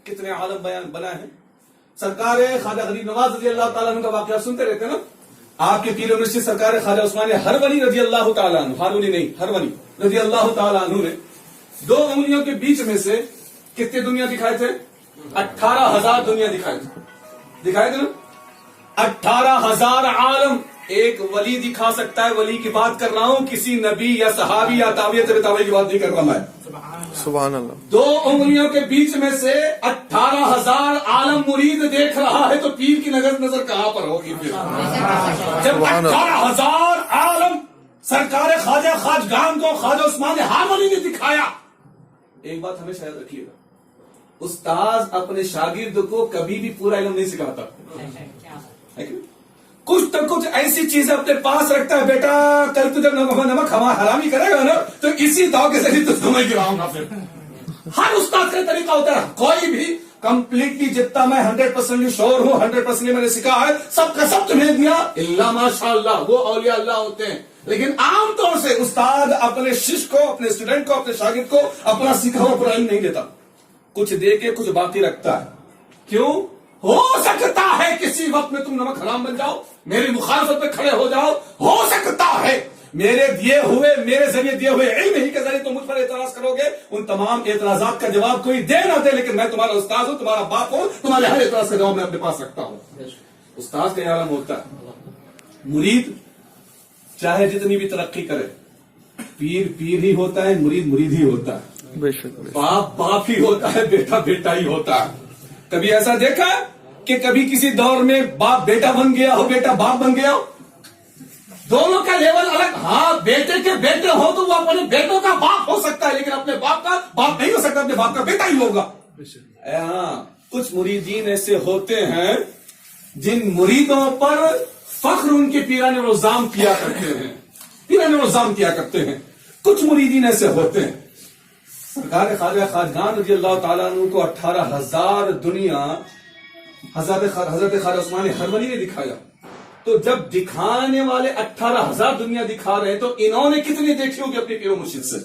کتنے عالم بنائے ہیں. سرکار خواجہ غریب نواز رضی اللہ تعالیٰ عنہ کا واقعہ سنتے رہتے ہیں نا. آپ کے پیر و مرشد سرکار خواجہ عثمان ہرونی رضی اللہ تعالیٰ عنہ، ہارونی نہیں ہرونی رضی اللہ تعالیٰ عنہ نے 2 انگلیوں کے بیچ میں سے کتنے دنیا دکھائے تھے؟ 18,000 دنیا دکھائے تھے نا. 18,000 عالم ایک ولی دکھا سکتا ہے. ولی کی بات کر رہا ہوں، کسی نبی یا صحابی یا تابعی تابعی کی بات نہیں کر رہا میں. سبحان اللہ. 2 انگلیوں کے بیچ میں سے 18,000 عالم مرید دیکھ رہا ہے تو پیر کی نظر کہاں پر ہوگی پھر؟ جب 18,000 عالم سرکار خواجہ خواجگان کو خواجہ عثمان ہارونی نے دکھایا. ایک بات ہمیشہ یاد رکھیے گا، استاذ اپنے شاگرد کو کبھی بھی پورا علم نہیں سکھاتا. کچھ تو کچھ ایسی چیزیں اپنے پاس رکھتا ہے. بیٹا کل تو جب نمک حرامی کرے گا نا تو اسی داؤ کے ذریعے تو میں گراؤں گا. پھر ہر استاد کا طریقہ ہوتا ہے. کوئی بھی کمپلیٹلی جتنا میں 100% شور ہوں، 100% میں نے سکھا ہے، سب کا سب تمہیں دیا اللہ ماشاء اللہ، وہ اولیاء اللہ ہوتے ہیں. لیکن عام طور سے استاد اپنے شش کو، اپنے اسٹوڈنٹ کو، اپنے شاگرد کو اپنا سکھا ہوا پورا علم نہیں دیتا. کچھ دے کے کچھ باقی رکھتا ہے. کیوں؟ ہو سکتا ہے کسی وقت میں تم نمک حرام بن جاؤ، میری مخالفت میں کھڑے ہو جاؤ. ہو سکتا ہے میرے ذریعے دیے ہوئے علم ہی کے ذریعے تم مجھ پر اعتراض کرو گے. ان تمام اعتراضات کا جواب کوئی دے نہ دے، لیکن میں تمہارا استاد ہوں، تمہارا باپ ہوں، تمہارے ہر اعتراض کا جواب میں اپنے پاس رکھتا ہوں. استاد کا عالم ہوتا ہے. مرید چاہے جتنی بھی ترقی کرے، پیر پیر ہی ہوتا ہے، مرید مرید ہی ہوتا ہے، بے شک. باپ باپ ہی ہوتا ہے، بیٹا بیٹا ہی ہوتا ہے. کبھی ایسا دیکھا کہ کبھی کسی دور میں باپ بیٹا بن گیا ہو، بیٹا باپ بن گیا ہو؟ دونوں کا لیول الگ. ہاں بیٹے کے بیٹے ہو تو وہ اپنے بیٹوں کا باپ ہو سکتا ہے، لیکن اپنے باپ کا باپ نہیں ہو سکتا، اپنے باپ کا بیٹا ہی ہوگا. ہاں کچھ مریدین ایسے ہوتے ہیں جن مریدوں پر فخر ان کے پیرانے روزام کیا کرتے ہیں. کچھ مریدین ایسے ہوتے ہیں. سرکار خواجہ خواجگان رضی اللہ تعالیٰ عنہ کو 18,000 دنیا حضرت خواجہ عثمان ہرونی نے دکھایا. تو جب دکھانے والے 18,000 دنیا دکھا رہے تو انہوں نے کتنی دیکھی ہوگی اپنے پیر و مرشد سے؟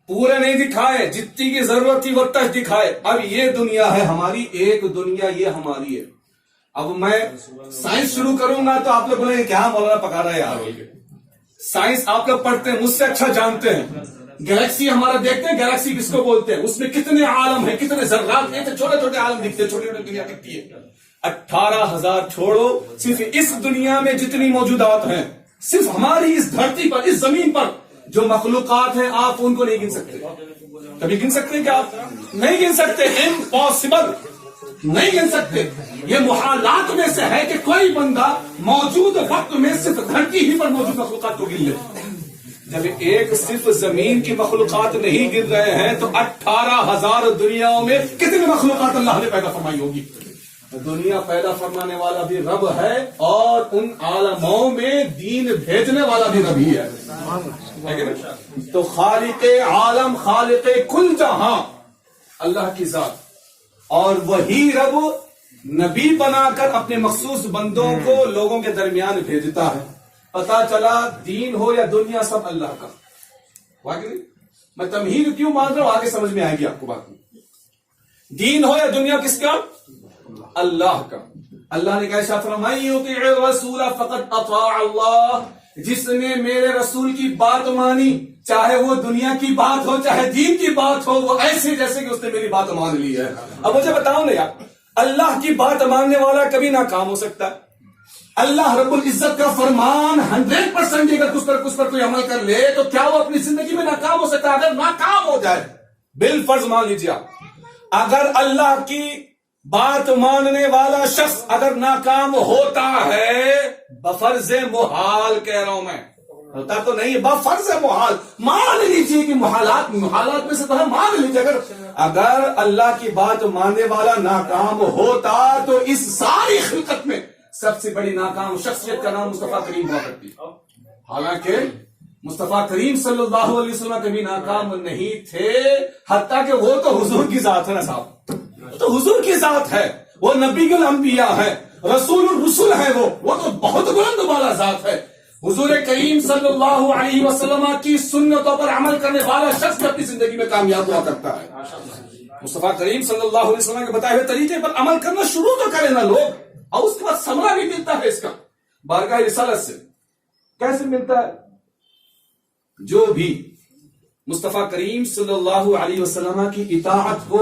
پورے نہیں دکھائے، جتنی کی ضرورت تھی وہ تک دکھائے. اب یہ دنیا ہے ہماری، ایک دنیا یہ ہماری ہے. اب میں سائنس شروع کروں گا تو آپ لوگ بولیں گے کیا مولانا پکا رہا ہے یار. سائنس آپ لوگ پڑھتے ہیں، مجھ سے اچھا جانتے ہیں. گیلیکسی ہمارا دیکھتے ہیں، گیلیکسی کس کو بولتے ہیں، اس میں کتنے عالم ہیں، کتنے ذرات ہیں، چھوٹے چھوٹے عالم دکھتے ہیں، چھوٹی چھوٹی دنیا دکھتی ہے. 18,000 چھوڑو، صرف اس دنیا میں جتنی موجودات ہیں، صرف ہماری اس دھرتی پر، اس زمین پر جو مخلوقات ہیں، آپ ان کو نہیں گن سکتے. کبھی گن سکتے ہیں کیا؟ آپ نہیں گن سکتے. امپاسبل، نہیں گن سکتے. یہ محالات میں سے ہے کہ کوئی بندہ موجود وقت میں صرف دھرتی ہی پر موجود مخلوقات کو گن لے. جب ایک صرف زمین کی مخلوقات نہیں گر رہے ہیں تو 18,000 دنیاوں میں کتنی مخلوقات اللہ نے پیدا فرمائی ہوگی. دنیا پیدا فرمانے والا بھی رب ہے اور ان عالموں میں دین بھیجنے والا بھی رب ہی ہے. تو خالق عالم، خالق کل جہاں اللہ کی ذات، اور وہی رب نبی بنا کر اپنے مخصوص بندوں کو لوگوں کے درمیان بھیجتا ہے. پتا چلا دین ہو یا دنیا سب اللہ کا. واقعی میں تمہید کیوں مان رہا ہوں، آگے سمجھ میں آئے گی آپ کو بات. دین ہو یا دنیا کس کا؟ اللہ کا. اللہ نے کہا فرمایا یطیع الرسول فقد اطاع اللہ. جس نے میرے رسول کی بات مانی، چاہے وہ دنیا کی بات ہو چاہے دین کی بات ہو، وہ ایسے جیسے کہ اس نے میری بات مان لی ہے. اب مجھے بتاؤ نا یار، اللہ کی بات ماننے والا کبھی ناکام ہو سکتا ہے؟ اللہ رب العزت کا فرمان 100% اگر کچھ پر کوئی عمل کر لے تو کیا وہ اپنی زندگی میں ناکام ہو سکتا ہے؟ اگر ناکام ہو جائے، بالفرض مان لیجیے آپ، اگر اللہ کی بات ماننے والا شخص اگر ناکام ہوتا ہے، بفرض محال کہہ رہا ہوں میں، ہوتا تو نہیں، بفرض محال مان لیجیے کہ محالات میں سے تو ہے، مان لیجیے اگر اللہ کی بات ماننے والا ناکام ہوتا تو اس ساری خلقت میں سب سے بڑی ناکام شخصیت کا نام مصطفیٰ کریم ہوا کرتی. حالانکہ مصطفیٰ کریم صلی اللہ علیہ وسلم کبھی ناکام نہیں تھے، حتیٰ کہ وہ تو حضور کی ذات ہے نا صاحب، تو حضور کی ذات ہے، وہ نبی الانبیاء ہے، رسول الرسل ہے، وہ تو بہت بلند والا ذات ہے. حضور کریم صلی اللہ علیہ وسلم کی سنتوں پر عمل کرنے والا شخص اپنی زندگی میں کامیاب ہوا کرتا ہے. مصطفیٰ کریم صلی اللہ علیہ وسلم کے بتائے ہوئے طریقے پر عمل کرنا شروع تو کریں نا لوگ، اور اس کے بعد ثمرہ بھی ملتا ہے اس کا بارگاہ رسالت سے۔ کیسے ملتا ہے؟ جو بھی مصطفیٰ کریم صلی اللہ علیہ وسلم کی اطاعت کو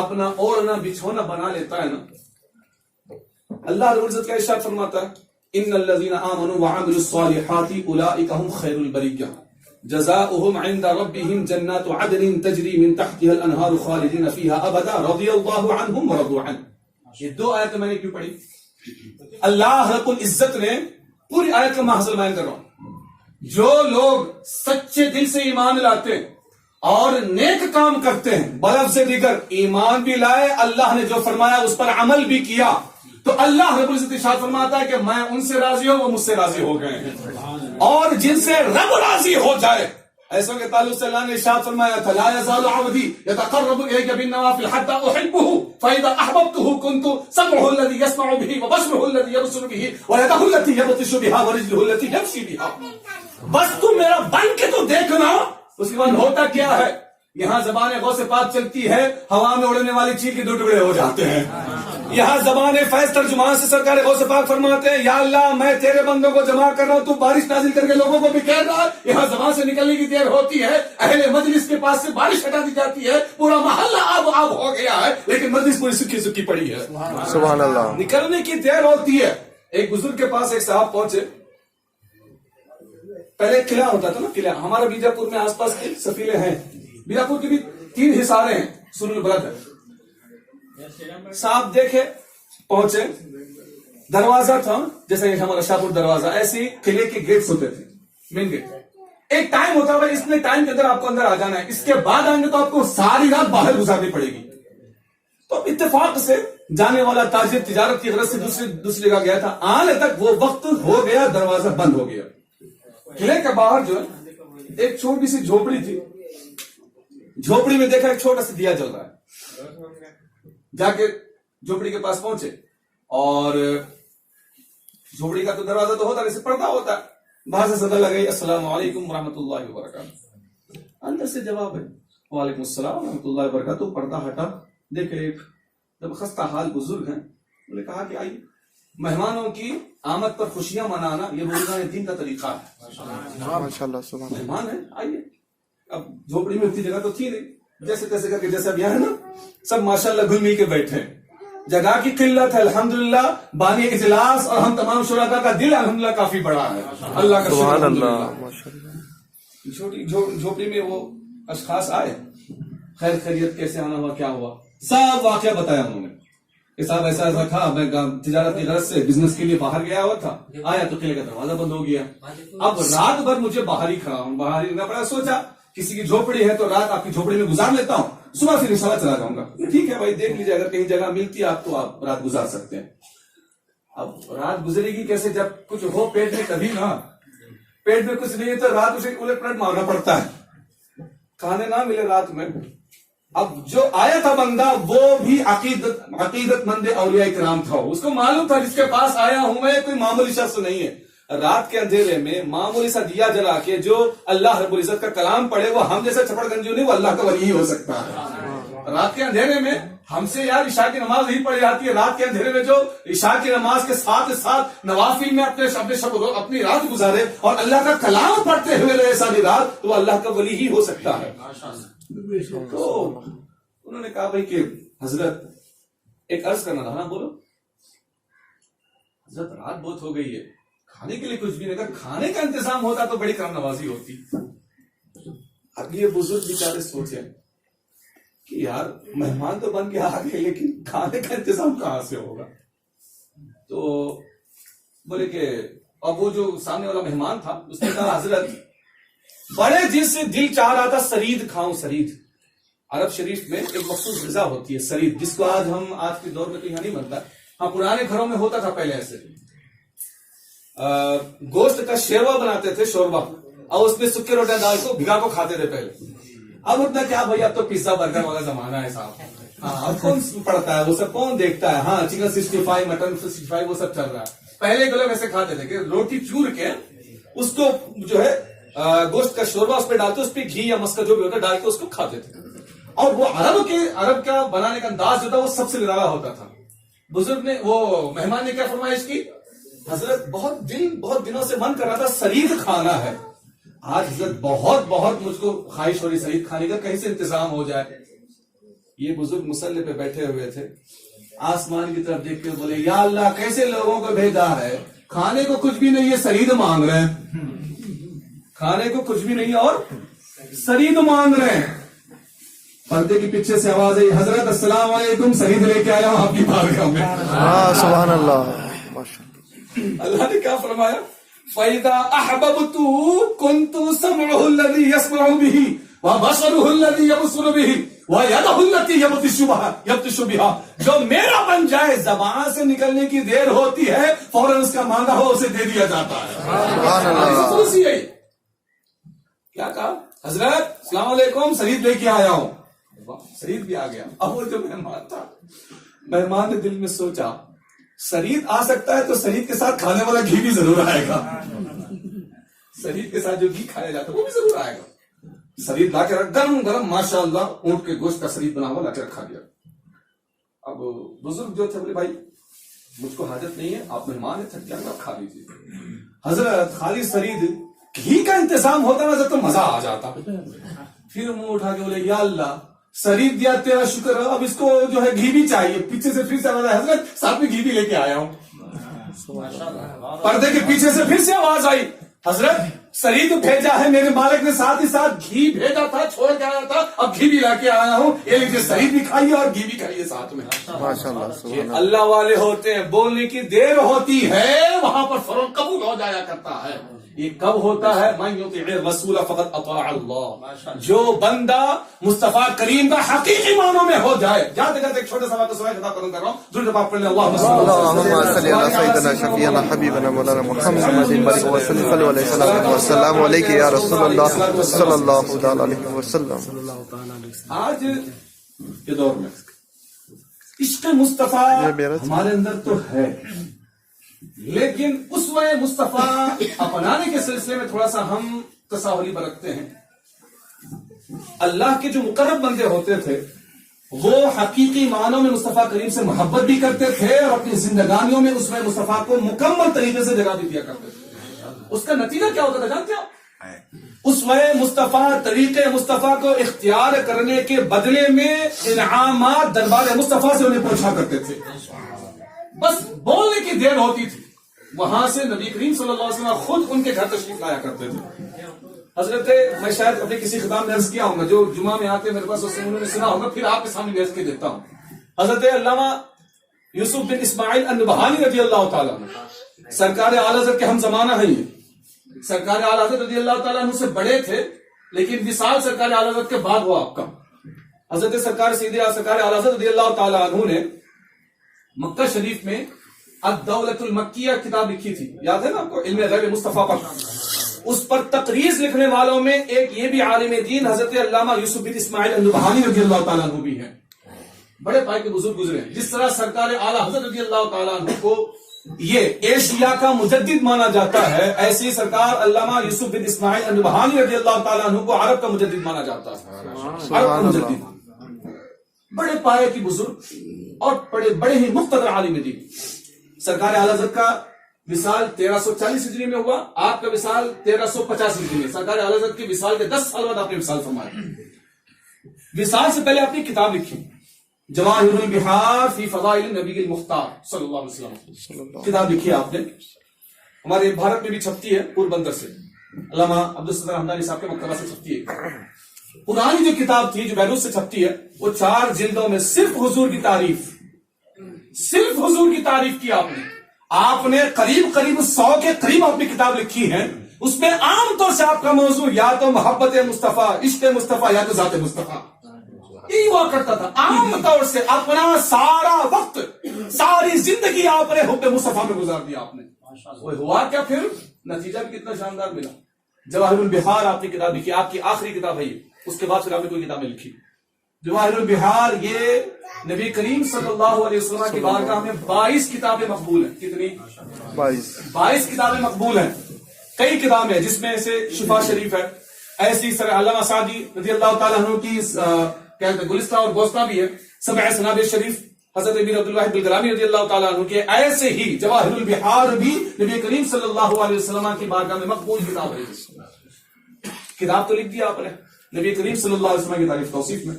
اپنا اوڑھنا بچھونا بنا لیتا ہے نا، اللہ رب العزت کا ارشاد فرماتا ہے ان الذين امنوا وعملوا الصالحات اولئك هم خير البريه جزاؤهم عند ربهم جنات عدن تجري من تحتها الانهار خالدين فيها ابدا رضي الله عنهم ورضوا عنه۔ یہ دو آیتیں میں نے کیوں پڑھی؟ اللہ رب العزت نے پوری آیت کا محضر بیان کر رہا ہوں، جو لوگ سچے دل سے ایمان لاتے ہیں اور نیک کام کرتے ہیں، بلفظ دیگر ایمان بھی لائے، اللہ نے جو فرمایا اس پر عمل بھی کیا، تو اللہ رب العزت ارشاد فرماتا ہے کہ میں ان سے راضی ہوں، وہ مجھ سے راضی ہو گئے ہیں، اور جن سے رب راضی ہو جائے ایسوں کے تعلق سے اللہ نے ارشاد فرمایا تھا لا يزال عبدي يتقرب اليك بالنوافل حتى احبه فاذا احببته كنت سمعه الذي يسمع به وبصره الذي يبصر به ويده التي يبطش بها ورجله التي يمشي بها۔ بس تم میرا بن کے تو دیکھنا، اس کے بعد ہوتا کیا ہے؟ یہاں زبان غوث پاک چلتی ہے، ہوا میں اڑنے والی چیل کے دو ٹکڑے ہو جاتے ہیں۔ یہاں زبان فیض ترجمان سے سرکار غوث پاک فرماتے ہیں یا اللہ میں تیرے بندوں کو جمع کر رہا ہوں، تو بارش نازل کر کے لوگوں کو بھی کہہ رہا ہے۔ یہاں زبان سے نکلنے کی دیر ہوتی ہے، اہل مجلس کے پاس سے بارش ہٹا دی جاتی ہے، پورا محلہ آب آب ہو گیا ہے، لیکن مجلس پوری سکی سکی پڑی ہے۔ سبحان اللہ۔ نکلنے کی دیر ہوتی ہے۔ ایک بزرگ کے پاس ایک صاحب پہنچے، پہلے قلعہ ہوتا تھا نا، قلعہ ہمارا بیجاپور میں آس پاس کے سفیلے ہیں، بیجاپور کے بھی 3 حصارے ہیں، سن البلد ہے۔ صاحب دیکھے، پہنچے، دروازہ تھا جیسے ہمارا شاہپور دروازہ، ایسے قلعے کے گیٹس ہوتے تھے، مین گیٹ، ایک ٹائم ہوتا ہے اس نے ٹائم کے اندر آپ کو اندر آ جانا ہے، اس کے بعد آئیں گے تو آپ کو ساری رات باہر گزارنی پڑے گی۔ تو اتفاق سے جانے والا تاجر تجارت کی غرض سے دوسری جگہ گیا تھا، آنے تک وہ وقت ہو گیا، دروازہ بند ہو گیا۔ قلعے کے باہر جو ہے ایک چھوٹی سی جھوپڑی تھی، جھوپڑی میں دیکھا ایک چھوٹا سا دیا جل رہا ہے، جا کے جھوپڑی کے پاس پہنچے، اور جھوپڑی کا تو دروازہ تو ہوتا ہے، جیسے پردہ ہوتا ہے، باہر سے صدا لگائی السلام علیکم ورحمۃ اللہ وبرکاتہ، اندر سے جواب ہے وعلیکم السلام ورحمۃ اللہ وبرکاتہ، پردہ ہٹا، دیکھے ایک جب خستہ حال بزرگ ہیں، انہوں نے کہا کہ آئیے، مہمانوں کی آمد پر خوشیاں منانا یہ بزرگان دین کا طریقہ ہے، مہمان ہے آئیے۔ اب جھوپڑی میں اتنی جگہ تو تھی نہیں، جیسے تیسے کر کے جیسے اب یہاں ہے نا، سب ماشاءاللہ گھل مل کے بیٹھے ہیں، جگہ کی قلت ہے، الحمدللہ بانی اجلاس اور ہم تمام شرکاء کا دل الحمدللہ کافی بڑا ہے، اللہ کا شکر الحمدللہ۔ چھوٹی جھوپڑی میں وہ اشخاص آئے، خیر خیریت کیسے آنا ہوا، کیا ہوا، سب واقعہ بتایا انہوں نے کہ صاحب ایسا ایسا تھا، میں تجارت کی غرض سے بزنس کے لیے باہر گیا ہوا تھا، آیا تو قلعے کا دروازہ بند ہو گیا، اب رات بھر مجھے باہر ہی کھڑا ہوں، باہر ہی رہنا پڑا، سوچا کسی کی جھوپڑی ہے تو رات آپ کی جھوپڑی میں گزار لیتا ہوں، صبح پھر انشاءاللہ چلا جاؤں گا۔ ٹھیک ہے بھائی، دیکھ لیجیے اگر کہیں جگہ ملتی ہے آپ تو آپ رات گزار سکتے ہیں۔ اب رات گزرے گی کیسے جب کچھ ہو پیٹ میں، کبھی نا پیٹ میں کچھ نہیں ہے تو رات اسے الٹ پلٹ مارنا پڑتا ہے، کھانے نہ ملے رات میں۔ اب جو آیا تھا بندہ وہ بھی عقیدت مند اولیاء کرام تھا، اس کو معلوم تھا جس کے پاس آیا ہوں میں کوئی معمولی شخص نہیں ہے، رات کے اندھیرے میں معمولی سا دیا جلا کے جو اللہ رب العزت کا کلام پڑھے وہ ہم جیسا چھپڑ گنجو نہیں، وہ اللہ کا ولی ہی ہو سکتا ہے۔ رات کے اندھیرے میں ہم سے یار عشاء کی نماز نہیں پڑھی جاتی ہے، رات کے اندھیرے میں جو عشاء کی نماز کے ساتھ نوافل میں اپنی رات گزارے اور اللہ کا کلام پڑھتے ہوئے رہے ساری رات، تو وہ اللہ کا ولی ہی ہو سکتا ہے۔ تو انہوں نے کہا بھائی کہ حضرت ایک عرض کرنا تھا نا، بولو۔ حضرت رات بہت ہو گئی ہے، کھانے کے لیے کچھ بھی نہیں، اگر کھانے کا انتظام ہوتا تو بڑی کرم نوازی ہوتی۔ اب یہ بزرگ بیچارے سوچے کہ یار مہمان تو بن کے آ گئے لیکن کھانے کا انتظام کہاں سے ہوگا، تو بولے کہ اب وہ جو سامنے والا مہمان تھا اس نے کہا حضرت بڑے جن سے دل چاہ رہا تھا سرید کھاؤں، سرید عرب شریف میں ایک مخصوص غذا ہوتی ہے سرید، جس کو آج کے دور میں تو یہاں نہیں بنتا، ہاں پرانے گھروں میں ہوتا تھا پہلے ایسے، گوشت کا شیروا بناتے تھے، شوربا، اور اس میں سکے روٹیاں ڈال کو بھگا کو کھاتے تھے پہلے۔ اب اتنا کیا بھائی، اب تو پیزا برگر والا زمانہ ہے صاحب، ہاں اب کون پڑتا ہے وہ سب، کون دیکھتا ہے، ہاں چکن 65 مٹن 65 وہ سب چل رہا ہے۔ پہلے کے لوگ ایسے کھاتے تھے کہ روٹی چور کے اس کو جو ہے گوشت کا شوربا اس پہ ڈالتے، اس پہ گھی یا مسکا جو بھی ہوتا ہے ڈال کے اس کو کھاتے تھے۔ اور وہ عرب کا بنانے کا انداز جو تھا وہ سب سے نرالا ہوتا تھا. بزرگ نے وہ مہمان نے کیا فرمائش کی؟ حضرت بہت دنوں سے من کر رہا تھا سرید کھانا ہے. آج حضرت بہت مجھ کو خواہش ہو رہی سرید کھانے کا، کہیں سے انتظام ہو جائے. یہ بزرگ مصلی پہ بیٹھے ہوئے تھے، آسمان کی طرف دیکھ کے بولے یا اللہ کیسے لوگوں کو بھیجا ہے، کھانے کو کچھ بھی نہیں ہے سرید مانگ رہے ہیں، کھانے کو کچھ بھی نہیں ہے اور سرید مانگ رہے ہیں. پردے کے پیچھے سے آواز آئی حضرت السلام علیکم، سرید لے کے آیا ہوں آپ کی بارگاہ میں. سبحان اللہ. اللہ نے کیا فرمایا؟ فَإِذَا أَحْبَبْتُ كُنْتُ سَمْعُهُ الَّذِي يَسْمَعُ بِهِ وَبَصَرُهُ الَّذِي يَبْصُرُ بِهِ وَيَدَهُ الَّتِي يَبْطِشُ بِهَا. جو میرا بن جائے زبان سے نکلنے کی دیر ہوتی ہے فوراً اس کا مانگا ہو اسے دے دیا جاتا ہے. سبحان اللہ. کیا کہا؟ حضرت السلام علیکم، سرید لے کے آیا ہوں. سرید بھی آ گیا. اب وہ جو مہمان تھا، مہمان نے دل میں سوچا سرید آ سکتا ہے تو سرید کے ساتھ کھانے والا گھی بھی ضرور آئے گا. سرید کے ساتھ جو گھی کھایا جاتا ہے وہ بھی ضرور آئے گا. سرید لا کے رکھ، گرم ماشاء اللہ اونٹ کے گوشت کا سرید بنا ہوا لا کے رکھا گیا. اب بزرگ جو تھے بولے بھائی مجھ کو حاجت نہیں ہے، آپ مہمان ہیں، تھک جائیں گے، آپ کھا لیجیے. حضرت خالی سرید گھی کا انتظام ہوتا نا تو مزہ آ جاتا. پھر منہ اٹھا کے بولے یا اللہ سرید دیا تیرا شکر ہے، اب اس کو جو ہے گھی بھی چاہیے. پیچھے سے پھر سے آواز آئی حضرت ساتھ میں گھی بھی لے کے آیا ہوں. پردے کے پیچھے سے پھر سے آواز آئی حضرت سرید بھیجا ہے میرے مالک نے، ساتھ ہی ساتھ گھی بھیجا تھا، چھوڑ کے آیا تھا، اب گھی بھی لا کے آیا ہوں. یہ لیجیے سرید بھی کھائیے اور گھی بھی کھائیے ساتھ میں. ماشاءاللہ. اللہ والے ہوتے ہیں، بولنے کی دیر ہوتی ہے وہاں پر فوراً قبول ہو جایا کرتا ہے. یہ کب ہوتا ہے؟ من یطیع الرسول فقد اطاع اللہ. جو بندہ مصطفیٰ کریم کا حقیقی معنوں میں ہو جائے. جاتے جاتے ایک چھوٹا سا واقعہ سنائے خطاب کروں کر رہا ہوں. درود پاک پڑھنے اللہم صلی علی سیدنا شفیعنا حبیبنا مولانا محمد بارک وسلم صلی علیہ وسلم. السلام علیکم یا رسول اللہ صلی اللہ تعالی علیہ وسلم. آج کے دور میں عشق مصطفیٰ ہمارے اندر تو ہے، لیکن اسوہ مصطفیٰ اپنانے کے سلسلے میں تھوڑا سا ہم تساہلی برتتے ہیں. اللہ کے جو مقرب بندے ہوتے تھے وہ حقیقی معنوں میں مصطفیٰ کریم سے محبت بھی کرتے تھے اور اپنی زندگانیوں میں اسوہ مصطفیٰ کو مکمل طریقے سے جگہ بھی دیا کرتے تھے. اس کا نتیجہ کیا ہوتا تھا جانتے ہو؟ اسوہ مصطفیٰ طریقے مصطفیٰ کو اختیار کرنے کے بدلے میں انعامات دربار مصطفیٰ سے انہیں پوچھا کرتے تھے. بس بولنے کی دیر ہوتی تھی، وہاں سے نبی کریم صلی اللہ علیہ وسلم خود ان کے گھر تشریف لایا کرتے تھے. حضرت میں شاید اپنے کسی خطاب میں عرض کیا ہوں گا، جو جمعہ میں آتے میرے پاس اس سے انہوں نے سنا ہوگا، پھر آپ کے سامنے عرض کے دیتا ہوں. حضرت علامہ یوسف بن اسماعیل النبہانی رضی اللہ تعالیٰ عنہ سرکار اعلی حضرت کے ہم زمانہ ہیں. یہ سرکار اعلی حضرت رضی اللہ تعالیٰ عنہ سے بڑے تھے، لیکن وصال سرکار اعلی حضرت کے بعد ہوا آپ کا. حضرت سرکار اعلی حضرت رضی اللہ تعالیٰ عنہ نے مکہ شریف میں الدولۃ المکیہ کتاب لکھی تھی، یاد ہے نا آپ کو، علم غیب مصطفیٰ پر. اس پر تقریر لکھنے والوں میں ایک یہ بھی عالم دین حضرت علامہ یوسف بن اسماعیل النبہانی رضی اللہ تعالیٰ عنہ بھی ہیں. بڑے پائے کے بزرگ گزرے ہیں. جس طرح سرکار اعلی حضرت رضی اللہ تعالیٰ عنہ کو یہ ایشیا کا مجدد مانا جاتا ہے، ایسے سرکار علامہ یوسف بن اسماعیل النبہانی رضی اللہ تعالیٰ عنہ کو عرب کا مجدد مانا جاتا ہے. عرب کا مجدد، بڑے پائے کی بزرگ اور بڑے ہی مقتدر عالم دین. سرکار اعلی حضرت کا وصال 1340 ہجری میں ہوا، آپ کا وصال 1350 ہجری میں. سرکار اعلی حضرت کی وصال کے 10 سال بعد آپ نے وصال فرمایا. وصال سے پہلے آپ نے کتاب لکھی جواہر البحار فی فضائل النبی المختار صلی اللہ علیہ وسلم. کتاب لکھی ہے آپ نے، ہمارے بھارت میں بھی چھپتی ہے پور بندر سے، علامہ عبدالستار حمدانی صاحب کے مکتبہ سے چھپتی ہے. پرانی جو کتاب تھی جو بیروت سے چھپتی ہے وہ 4 جلدوں میں صرف حضور کی تعریف کی آپ نے قریب 100 کے قریب اپنی کتاب لکھی ہے. اس میں عام طور سے آپ کا موضوع یا تو محبت مصطفیٰ، عشق مصطفیٰ، یا تو ذات مصطفیٰ یہی ہوا کرتا تھا. عام طور سے اپنا سارا وقت، ساری زندگی آپ نے حب مصطفیٰ میں گزار دیا. آپ نے وہ ہوا کیا، پھر نتیجہ بھی کتنا شاندار ملا. جواہر البحار آپ نے کتاب لکھی، آپ کی آخری کتاب ہے یہ. اس کے بعد پھر آپ نے کوئی کتابیں لکھی. جواہر البحار یہ نبی کریم صلی اللہ علیہ وسلم کی بارگاہ میں 22 کتابیں مقبول ہیں. کتنی؟ 22 کتابیں مقبول ہیں. کئی کتابیں جس میں سے شفا شریف ہے، ایسی سر علامہ سعدی رضی اللہ تعالیٰ عنہ کی کہتے گلستہ اور گوستہ بھی ہے. سبع سنابل شریف حضرت امیر عبدالواحد بلگرامی رضی اللہ تعالیٰ عنہ کے ایسے ہی جواہر البحار بھی نبی کریم صلی اللہ علیہ وسلم کی بارگاہ میں مقبول کتاب ہے. کتاب تو لکھ دیا آپ نے نبی کریم صلی اللہ علیہ وسلم کی تعریف توصیف میں.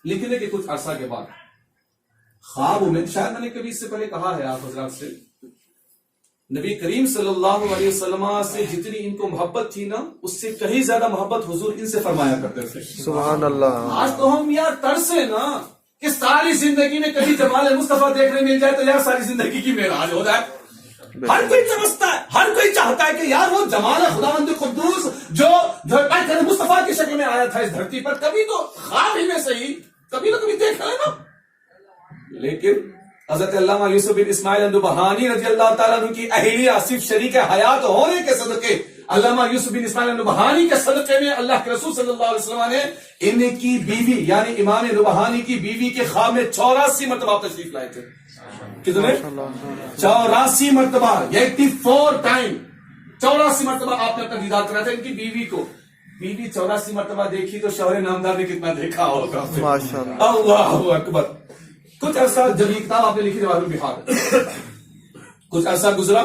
لکھنے کے کچھ عرصہ کے بعد خواب میں، شاید میں نے کبھی اس سے پہلے کہا ہے آپ حضرات سے، نبی کریم صلی اللہ علیہ وسلم سے جتنی ان کو محبت تھی نا، اس سے کہیں زیادہ محبت حضور ان سے فرمایا کرتے تھے. سبحان اللہ. آج تو ہم یار ترسے نا کہ ساری زندگی میں کبھی جمال مصطفیٰ دیکھنے مل جائے تو یار ساری زندگی کی معراج ہو جائے. ہر کوئی ترستا ہے، ہر کوئی چاہتا ہے کہ یار وہ جمال خداوند قدوس جو مصطفیٰ کی شکل میں آیا تھا اس دھرتی پر، کبھی تو خواب ہی میں صحیح کبھی نہ کبھی دیکھا ہے نا. لیکن حضرت علامہ یوسف بن اسماعیل النبہانی رضی اللہ تعالیٰ عنہ کی اہلیہ صرف شریک حیات ہونے کے صدقے، علامہ یوسف بن اسماعیل النبہانی کے صدقے میں اللہ کے رسول صلی اللہ علیہ وسلم نے ان کی بیوی یعنی امام نبہانی کی بیوی کے خواب میں 84 مرتبہ تشریف لائے تھے. کتنے؟ 84 مرتبہ، 84 ٹائم 84 مرتبہ آپ نے اپنا دیدار کرا تھا ان کی بیوی کو. بیوی 84 مرتبہ دیکھی تو شوہر نامدار نے کتنا دیکھا ہوگا. ماشاءاللہ. اللہ اکبر. کچھ عرصہ جب یہ کتاب آپ نے لکھی جواہر البحار، کچھ عرصہ گزرا،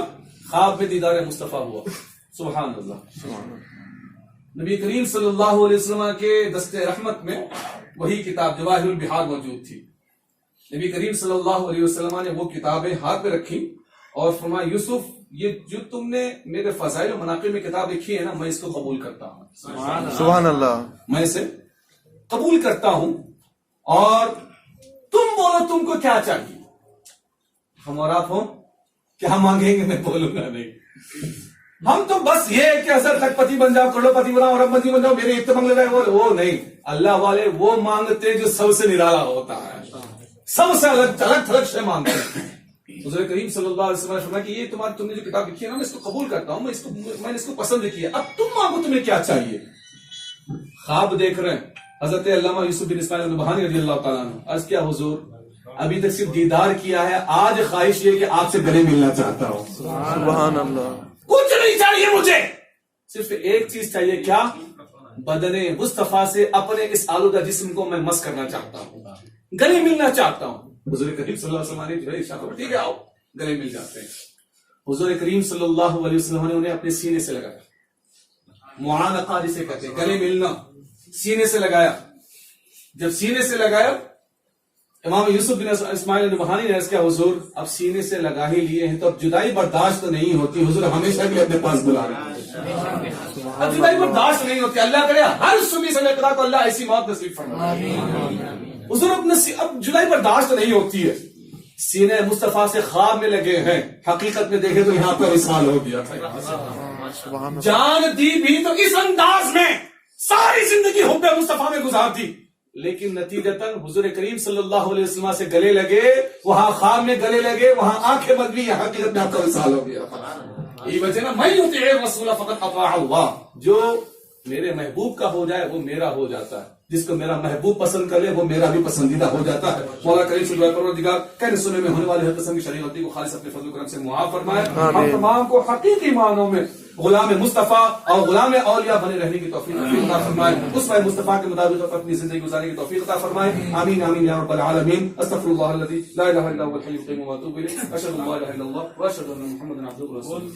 خواب میں دیدار مصطفیٰ ہوا. سبحان اللہ. نبی کریم صلی اللہ علیہ وسلم کے دستے رحمت میں وہی کتاب جواہر البحار موجود تھی. نبی کریم صلی اللہ علیہ وسلم نے وہ کتابیں ہاتھ میں رکھی اور فرمایا یوسف یہ جو تم نے میرے فضائل و مناقب میں کتاب لکھی ہے نا، میں اس کو قبول کرتا ہوں. سبحان اللہ. میں اسے قبول کرتا ہوں اور تم بولو تم کو کیا چاہیے. ہم اور آپ ہوں کیا مانگیں گے میں بولوں گا نہیں. ہم تو بس یہ کہ حضرت لکھ پتی بن جاؤ، کروڑ پتی بناؤ، ارب پتی بن جاؤ، میرے اتنے بنگلے رہے، وہ نہیں. اللہ والے وہ مانگتے جو سب سے نرالا ہوتا ہے، سب سے الگ تھلگ سے مانگتے ہیں. حضور کریم صلی اللہ علیہ وسلم نے فرمایا کہ یہ تم نے جو کتاب لکھی ہے نا، میں اس کو قبول کرتا ہوں، میں نے اس کو پسند کیا. اب تم مانگو تمہیں کیا چاہیے. خواب دیکھ رہے ہیں حضرت علامہ یوسف بن اسماعیل النبہانی رضی اللہ تعالیٰ عنہ. عرض کیا حضور ابھی تک صرف دیدار کیا ہے، آج خواہش یہ کہ آپ سے گلے ملنا چاہتا ہوں. سبحان اللہ. کچھ نہیں چاہیے مجھے، صرف ایک چیز چاہیے. کیا؟ بدن مصطفیٰ سے اپنے اس آلودہ جسم کو میں مس کرنا چاہتا ہوں، گلے ملنا چاہتا ہوں. حضور کریم صلی اللہ علیہ وسلم نے جو ہے ارشاد فرمایا ٹھیک ہے آؤ، گلے مل جاتے ہیں. حضور کریم صلی اللہ علیہ وسلم نے انہیں اپنے سینے سے لگایا. معانقہ جسے کہتے ہیں، گلے ملنا، سینے سے لگایا. جب سینے سے لگایا امام یوسف بن اسماعیل النبہانی نے عرض کیا حضور اب سینے سے لگا ہی لیے ہیں تو اب جدائی برداشت نہیں ہوتی. حضور ہمیشہ بھی اپنے پاس بلا رہے ہیں، اب جدائی برداشت نہیں ہوتی. اللہ کرے ہر سنی سے لقدہ کو اللہ ایسی موت نصیب فرمائے. حضور اب جدائی برداشت نہیں ہوتی ہے. سینے مصطفیٰ سے خواب میں لگے ہیں، حقیقت میں دیکھے تو یہاں پر وصال ہو گیا تھا. جان دی بھی تو اس انداز میں ساری زندگی حب مصطفیٰ میں گزار دی، لیکن نتیجتاً حضور کریم صلی اللہ علیہ وسلم سے گلے لگے، وہاں خواب میں گلے لگے، وہاں آنکھیں بند بھی، یہاں حقیقت میں آپ کا وصال ہو گیا. یہ وجہ نا میں یطیع الرسول فقد اطاع اللہ، جو میرے محبوب کا ہو جائے وہ میرا ہو جاتا ہے، جس کو میرا محبوب پسند کر لے وہ میرا بھی پسندیدہ ہو جاتا ہے. مولا کریم صلی اللہ علیہ پروردگار کہنے سننے میں ہونے والے ہر قسم کی شرعی غلطی کو خالص اپنے فضل و کرم سے معاف فرمائے. ہم تمام کو حقیقی معنوں میں غلام مصطفیٰ اور غلام اولیاء بنے رہنے کی توفیق عطا فرمائے. اس میں مصطفیٰ کے مطابق اپنی زندگی گزارنے کی توفیق عطا فرمائے. آمین آمین یا رب العالمین. استغفر اللہ الذی لا الہ الا هو الحی القیوم واتوب الیہ. اشهد ان لا الہ الا اللہ واشهد ان محمدا عبده ورسوله.